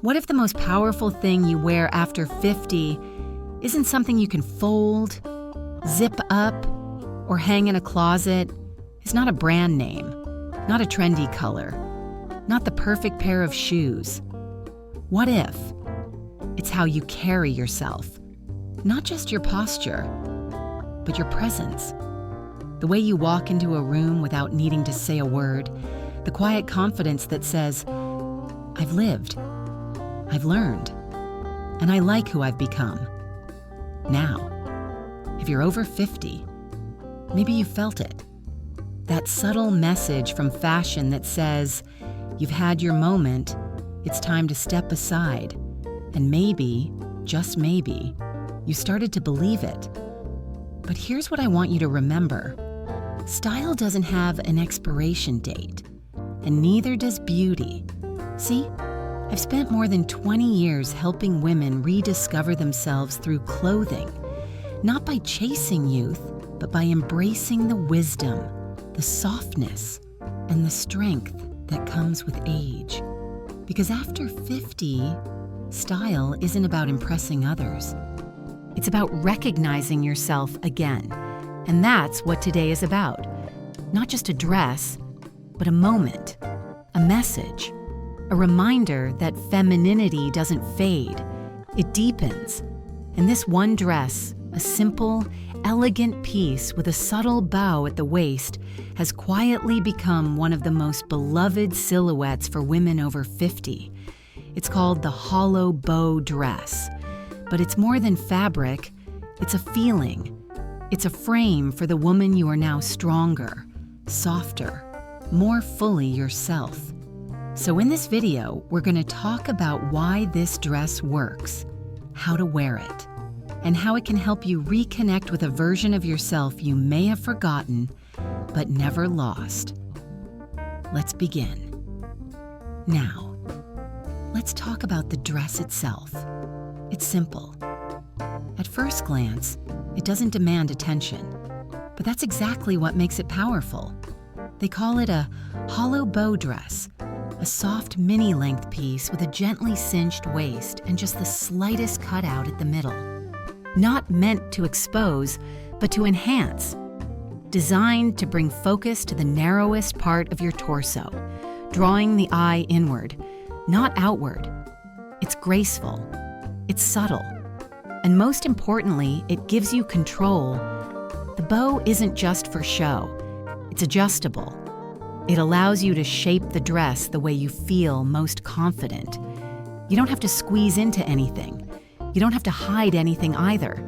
What if the most powerful thing you wear after 50 isn't something you can fold, zip up, or hang in a closet? It's not a brand name, not a trendy color, not the perfect pair of shoes. What if it's how you carry yourself? Not just your posture, but your presence. The way you walk into a room without needing to say a word. The quiet confidence that says, I've lived, I've learned, and I like who I've become. Now, if you're over 50, maybe you felt it. That subtle message from fashion that says, you've had your moment, it's time to step aside. And maybe, just maybe, you started to believe it. But here's what I want you to remember. Style doesn't have an expiration date, and neither does beauty. See, I've spent more than 20 years helping women rediscover themselves through clothing, not by chasing youth, but by embracing the wisdom, the softness, and the strength that comes with age. Because after 50, style isn't about impressing others. It's about recognizing yourself again. And that's what today is about. Not just a dress, but a moment, a message, a reminder that femininity doesn't fade, it deepens. And this one dress, a simple, elegant piece with a subtle bow at the waist, has quietly become one of the most beloved silhouettes for women over 50. It's called the hollow bow dress. But it's more than fabric, it's a feeling. It's a frame for the woman you are now stronger, softer, more fully yourself. So in this video, we're going to talk about why this dress works, how to wear it, and how it can help you reconnect with a version of yourself you may have forgotten, but never lost. Let's begin. Now, let's talk about the dress itself. It's simple. At first glance, it doesn't demand attention, but that's exactly what makes it powerful. They call it a hollow bow dress, a soft mini-length piece with a gently cinched waist and just the slightest cutout at the middle. Not meant to expose, but to enhance. Designed to bring focus to the narrowest part of your torso, drawing the eye inward, not outward. It's graceful. It's subtle. And most importantly, it gives you control. The bow isn't just for show. It's adjustable. It allows you to shape the dress the way you feel most confident. You don't have to squeeze into anything. You don't have to hide anything either.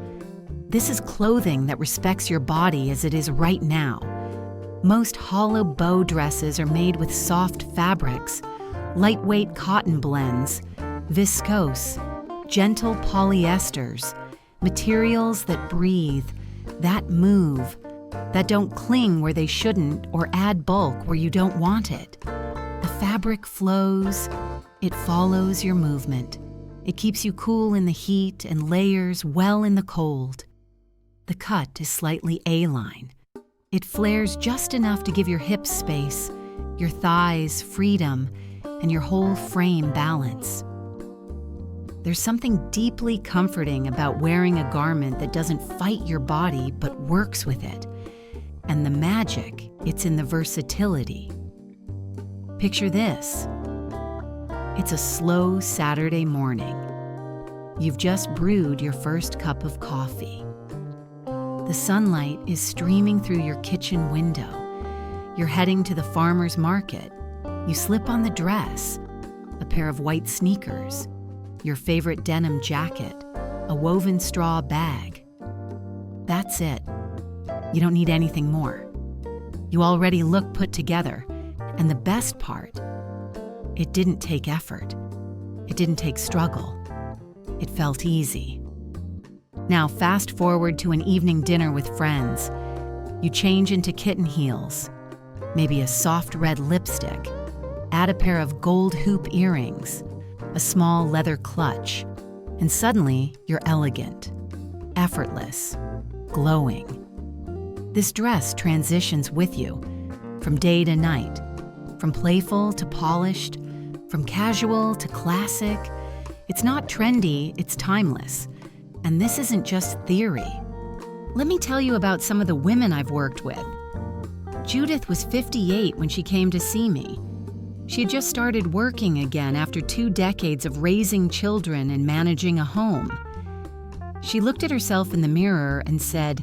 This is clothing that respects your body as it is right now. Most hollow bow dresses are made with soft fabrics, lightweight cotton blends, viscose, gentle polyesters, materials that breathe, that move, that don't cling where they shouldn't or add bulk where you don't want it. The fabric flows, it follows your movement. It keeps you cool in the heat and layers well in the cold. The cut is slightly A-line. It flares just enough to give your hips space, your thighs freedom, and your whole frame balance. There's something deeply comforting about wearing a garment that doesn't fight your body but works with it. And the magic, it's in the versatility. Picture this. It's a slow Saturday morning. You've just brewed your first cup of coffee. The sunlight is streaming through your kitchen window. You're heading to the farmer's market. You slip on the dress, a pair of white sneakers, your favorite denim jacket, a woven straw bag. That's it. You don't need anything more. You already look put together. And the best part, it didn't take effort. It didn't take struggle. It felt easy. Now fast forward to an evening dinner with friends. You change into kitten heels, maybe a soft red lipstick, add a pair of gold hoop earrings, a small leather clutch, and suddenly you're elegant, effortless, glowing. This dress transitions with you from day to night, from playful to polished, from casual to classic, It's not trendy, it's timeless. And this isn't just theory. Let me tell you about some of the women I've worked with. Judith was 58 when she came to see me. She had just started working again after 2 decades of raising children and managing a home. She looked at herself in the mirror and said,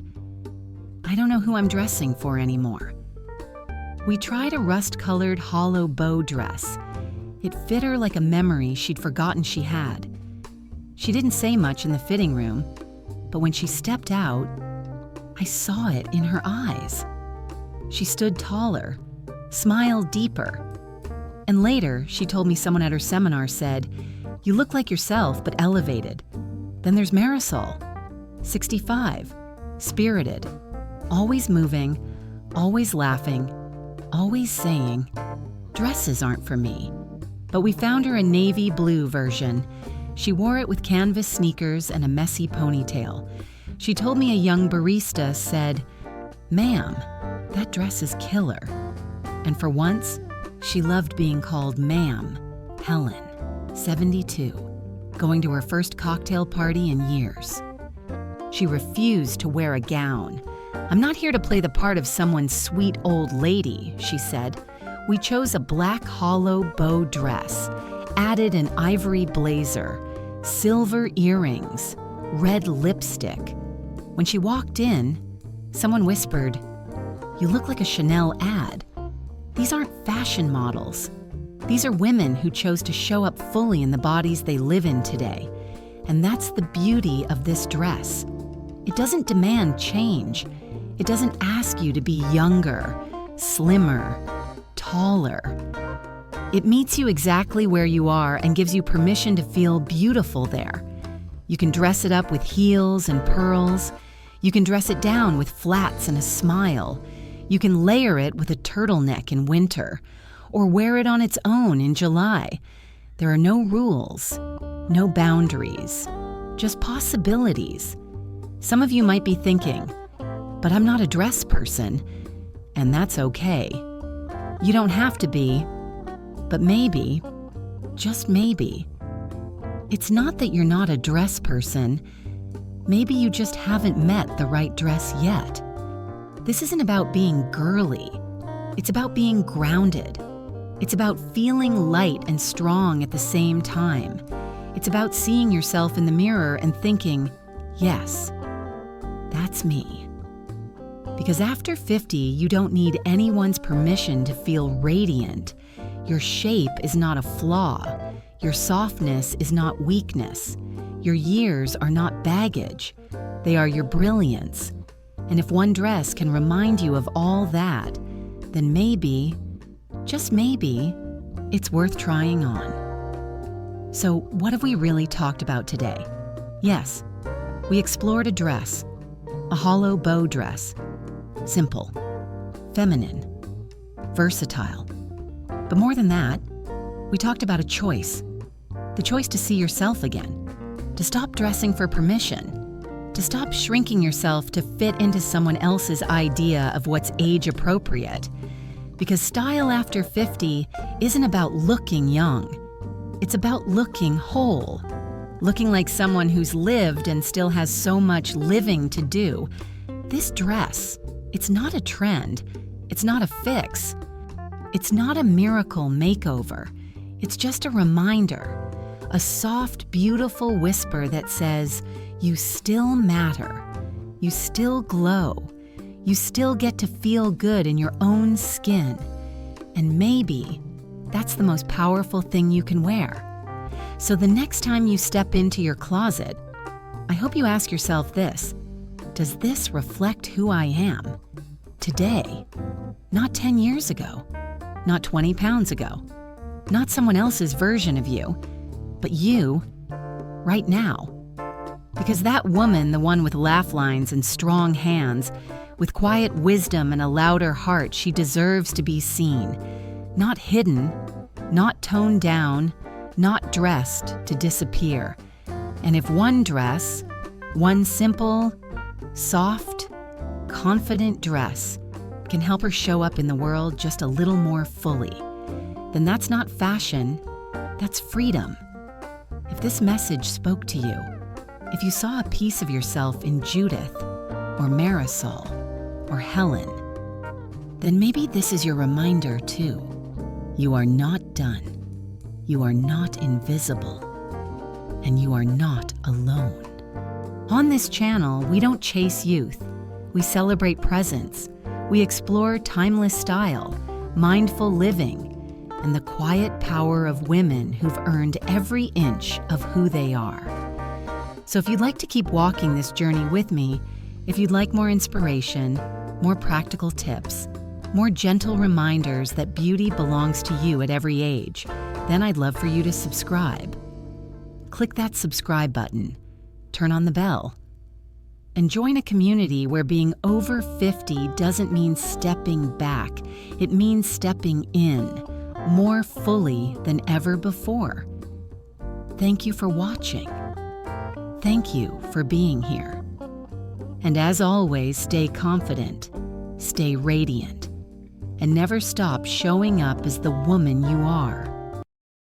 "I don't know who I'm dressing for anymore." We tried a rust-colored hollow bow dress. It fit her like a memory she'd forgotten she had. She didn't say much in the fitting room, but when she stepped out, I saw it in her eyes. She stood taller, smiled deeper. And later, she told me someone at her seminar said, "You look like yourself, but elevated." Then there's Marisol, 65, spirited, always moving, always laughing, always saying, "Dresses aren't for me." But we found her a navy blue version. She wore it with canvas sneakers and a messy ponytail. She told me a young barista said, "Ma'am, that dress is killer." And for once, she loved being called ma'am. Helen, 72, going to her first cocktail party in years. She refused to wear a gown. "I'm not here to play the part of someone's sweet old lady," she said. We chose a black hollow bow dress, added an ivory blazer, silver earrings, red lipstick. When she walked in, someone whispered, "You look like a Chanel ad." These aren't fashion models. These are women who chose to show up fully in the bodies they live in today. And that's the beauty of this dress. It doesn't demand change. It doesn't ask you to be younger, slimmer, taller. It meets you exactly where you are and gives you permission to feel beautiful there. You can dress it up with heels and pearls. You can dress it down with flats and a smile. You can layer it with a turtleneck in winter, or wear it on its own in July. There are no rules, no boundaries, just possibilities. Some of you might be thinking, "But I'm not a dress person," and that's okay. You don't have to be, but maybe, just maybe, it's not that you're not a dress person. Maybe you just haven't met the right dress yet. This isn't about being girly. It's about being grounded. It's about feeling light and strong at the same time. It's about seeing yourself in the mirror and thinking, "Yes, that's me." Because after 50, you don't need anyone's permission to feel radiant. Your shape is not a flaw. Your softness is not weakness. Your years are not baggage. They are your brilliance. And if one dress can remind you of all that, then maybe, just maybe, it's worth trying on. So what have we really talked about today? Yes, we explored a dress, a hollow bow dress. Simple, feminine, versatile. But more than that, we talked about a choice. The choice to see yourself again, to stop dressing for permission, to stop shrinking yourself to fit into someone else's idea of what's age appropriate. Because style after 50 isn't about looking young. It's about looking whole, looking like someone who's lived and still has so much living to do. This dress, it's not a trend. It's not a fix. It's not a miracle makeover. It's just a reminder, a soft, beautiful whisper that says, you still matter. You still glow. You still get to feel good in your own skin. And maybe that's the most powerful thing you can wear. So the next time you step into your closet, I hope you ask yourself this: does this reflect who I am today? Not 10 years ago, not 20 pounds ago, not someone else's version of you, but you right now. Because that woman, the one with laugh lines and strong hands, with quiet wisdom and a louder heart, she deserves to be seen, not hidden, not toned down, not dressed to disappear. And if one dress, one simple, soft, confident dress can help her show up in the world just a little more fully, then that's not fashion, that's freedom. If this message spoke to you, if you saw a piece of yourself in Judith or Marisol or Helen, then maybe this is your reminder too. You are not done. You are not invisible. And you are not alone. On this channel, we don't chase youth. We celebrate presence. We explore timeless style, mindful living, and the quiet power of women who've earned every inch of who they are. So if you'd like to keep walking this journey with me, if you'd like more inspiration, more practical tips, more gentle reminders that beauty belongs to you at every age, then I'd love for you to subscribe. Click that subscribe button, turn on the bell, and join a community where being over 50 doesn't mean stepping back. It means stepping in, more fully than ever before. Thank you for watching. Thank you for being here. And as always, stay confident, stay radiant, and never stop showing up as the woman you are.